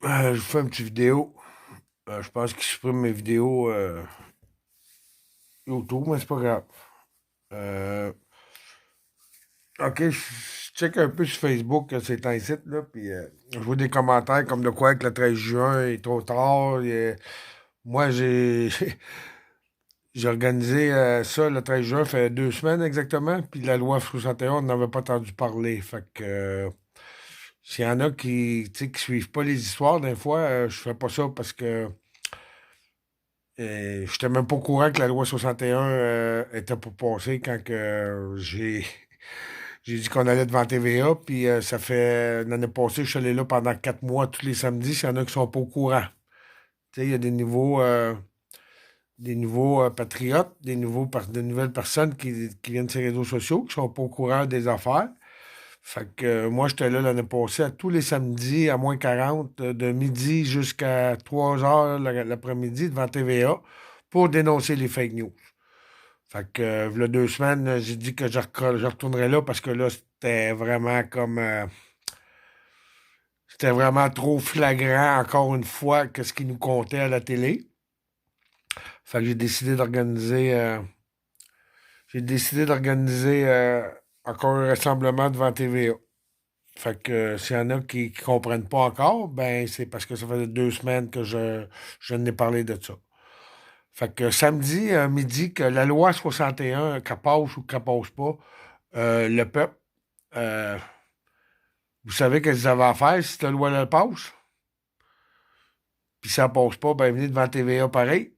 Je fais une petite vidéo. Je pense qu'il supprime mes vidéos YouTube, mais c'est pas grave. Euh, ok, je check un peu sur Facebook ces temps-ci, là, puis je vois des commentaires comme de quoi que le 13 juin est trop tard. Moi, j'ai organisé ça le 13 juin, fait 2 semaines exactement, puis la loi 61, on n'avait pas entendu parler. Fait que s'il y en a qui, tu sais, qui suivent pas les histoires, des fois, je fais pas ça parce que je n'étais même pas au courant que la loi 61 était pour passer quand que, j'ai dit qu'on allait devant TVA. Puis ça fait l'année passée, je suis allé là pendant 4 mois, tous les samedis. S'il y en a qui sont pas au courant. Tu sais, il y a des nouveaux patriotes, de nouvelles personnes qui viennent sur les réseaux sociaux, qui sont pas au courant des affaires. Fait que moi, j'étais là l'année passée à tous les samedis à -40, de midi jusqu'à 3 heures l'après-midi devant TVA pour dénoncer les fake news. Fait que, v'là 2 semaines, j'ai dit que je retournerais là parce que là, c'était vraiment trop flagrant, encore une fois, que ce qu'ils nous comptait à la télé. Fait que j'ai décidé d'organiser encore un rassemblement devant TVA. Fait que s'il y en a qui comprennent pas encore, ben c'est parce que ça faisait 2 semaines que je n'ai parlé de ça. Fait que samedi midi, que la loi 61, qu'elle passe ou qu'elle passe pas, le peuple, euh, vous savez qu'est-ce qu'ils avaient à faire si cette loi-là passe? Puis ça passe pas, ben venez devant TVA pareil.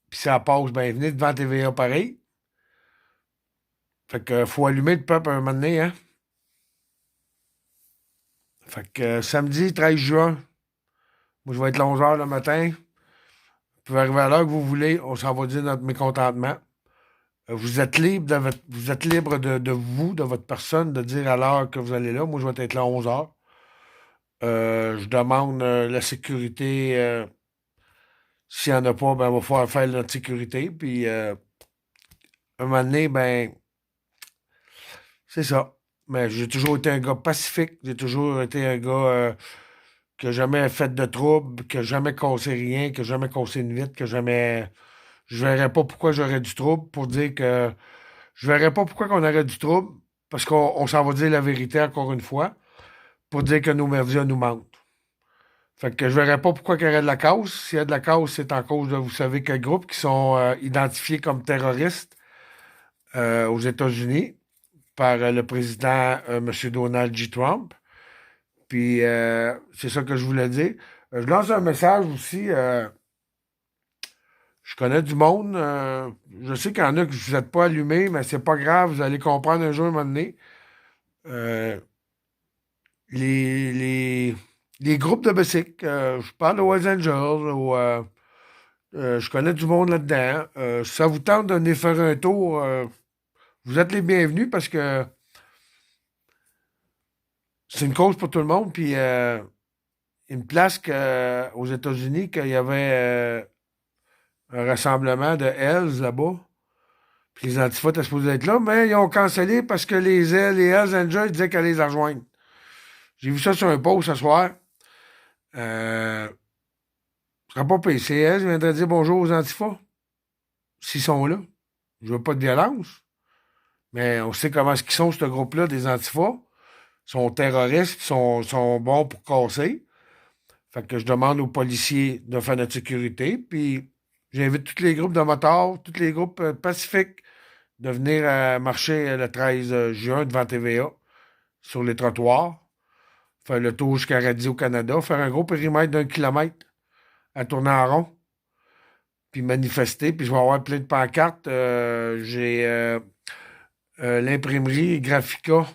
Puis ça passe, ben venez devant TVA pareil. Fait que faut allumer le peuple un moment donné, hein? Fait que samedi 13 juin, moi je vais être là 11 h le matin. Vous pouvez arriver à l'heure que vous voulez, on s'en va dire notre mécontentement. Vous êtes libre de vous, de votre personne, de dire à l'heure que vous allez là. Moi, je vais être là à 11 h. Je demande la sécurité. S'il n'y en a pas, ben, on va falloir faire notre sécurité. Puis, un moment donné, ben, c'est ça. Mais j'ai toujours été un gars pacifique. J'ai toujours été un gars qui n'a jamais fait de trouble, qui n'a jamais causé rien, qui n'a jamais causé une vitre, que jamais. Je verrais pas pourquoi j'aurais du trouble pour dire que. Je verrais pas pourquoi qu'on aurait du trouble, parce qu'on s'en va dire la vérité encore une fois, pour dire que nos médias nous mentent. Fait que je verrais pas pourquoi il y aurait de la cause. S'il y a de la cause, c'est en cause de vous savez quel groupe qui sont identifiés comme terroristes aux États-Unis par le président M. Donald J. Trump. Puis c'est ça que je voulais dire. Je lance un message aussi. Je connais du monde. Je sais qu'il y en a que vous n'êtes pas allumés, mais c'est pas grave. Vous allez comprendre un jour, un moment donné. Euh, les, les, les groupes de musique, je parle de Hells Angels, je connais du monde là-dedans. Si ça vous tente de venir faire un tour, vous êtes les bienvenus parce que c'est une cause pour tout le monde. Puis une place aux États-Unis qu'il y avait un rassemblement de Hells là-bas. Puis les Antifas étaient supposés être là, mais ils ont cancellé parce que les Hells Angels disaient qu'elle les rejoindre. J'ai vu ça sur un post ce soir. Euh, Ce sera pas PCS, je viendrais dire bonjour aux Antifas, s'ils sont là. Je veux pas de violence, mais on sait comment est-ce qu'ils sont, ce groupe-là, des Antifas. Ils sont terroristes, ils sont bons pour casser. Fait que je demande aux policiers de faire notre sécurité, puis j'invite tous les groupes de motards, tous les groupes pacifiques de venir marcher le 13 juin devant TVA sur les trottoirs, faire le tour jusqu'à Radio-Canada, faire un gros périmètre d'1 kilomètre à tourner en rond, puis manifester, puis je vais avoir plein de pancartes. J'ai l'imprimerie Graphica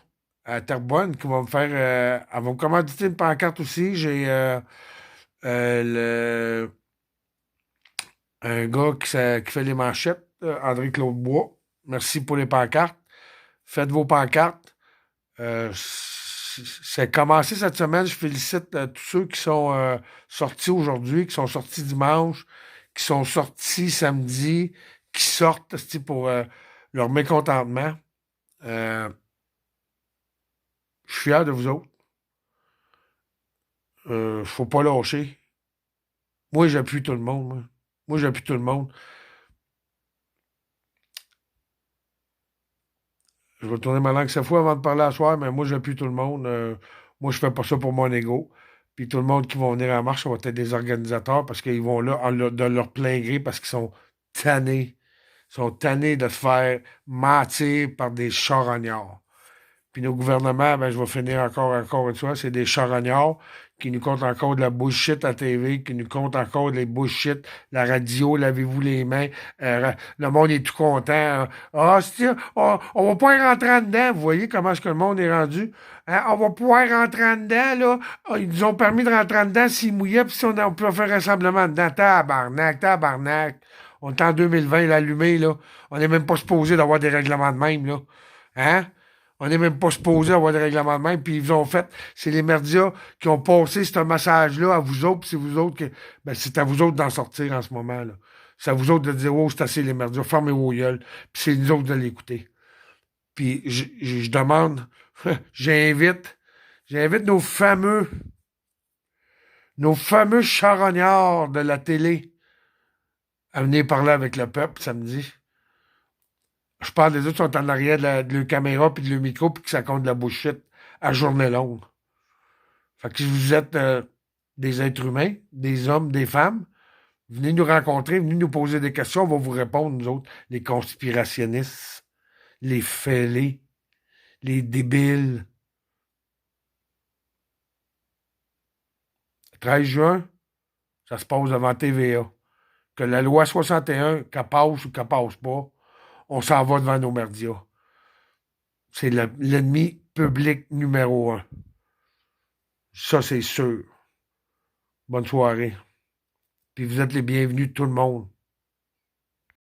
à Terrebonne qui va me faire. Elle va me commanditer une pancarte aussi. J'ai le, un gars qui fait les manchettes, André-Claude Bois. Merci pour les pancartes. Faites vos pancartes. C'est commencé cette semaine. Je félicite tous ceux qui sont sortis aujourd'hui, qui sont sortis dimanche, qui sont sortis samedi, qui sortent pour leur mécontentement. Je suis fier de vous autres. Faut pas lâcher. Moi, j'appuie tout le monde, moi. Moi, j'appuie tout le monde. Je vais tourner ma langue cette fois avant de parler à soir, mais moi, j'appuie tout le monde. Moi, je fais pas ça pour mon ego. Puis tout le monde qui va venir à la marche, ça va être des organisateurs parce qu'ils vont là de leur plein gré parce qu'ils sont tannés. Ils sont tannés de se faire mentir par des charognards. Puis nos gouvernements, ben, je vais finir encore une fois, c'est des charognards qui nous comptent encore de la bullshit à la TV, qui nous comptent encore des bullshit, la radio, lavez-vous les mains, le monde est tout content. Ah, on va pouvoir rentrer en dedans. Vous voyez comment est-ce que le monde est rendu? Hein, on va pouvoir rentrer en dedans, là. Ah, ils nous ont permis de rentrer en dedans s'ils mouillaient, puis si on peut faire rassemblement dedans. Tabarnak, tabarnak. On est en 2020, l'allumé, là. On n'est même pas supposé d'avoir des règlements de même, là. Hein? On n'est même pas supposé avoir des règlements de même, puis ils ont fait. C'est les médias qui ont passé ce message-là à vous autres, puis c'est vous autres que. Ben, c'est à vous autres d'en sortir en ce moment, là. C'est à vous autres de dire, oh, c'est assez les médias, fermez vos gueules, puis c'est nous autres de l'écouter. Puis je demande, j'invite nos fameux charognards de la télé à venir parler avec le peuple samedi. Je parle des autres qui sont en arrière de la caméra puis de le micro puis que ça compte de la bullshit à journée longue. Fait que si vous êtes des êtres humains, des hommes, des femmes, venez nous rencontrer, venez nous poser des questions, on va vous répondre, nous autres, les conspirationnistes, les fêlés, les débiles. 13 juin, ça se passe devant TVA. Que la loi 61, qu'elle passe ou qu'elle passe pas, on s'en va devant nos merdias. C'est l'ennemi public numéro un. Ça, c'est sûr. Bonne soirée. Puis vous êtes les bienvenus de tout le monde.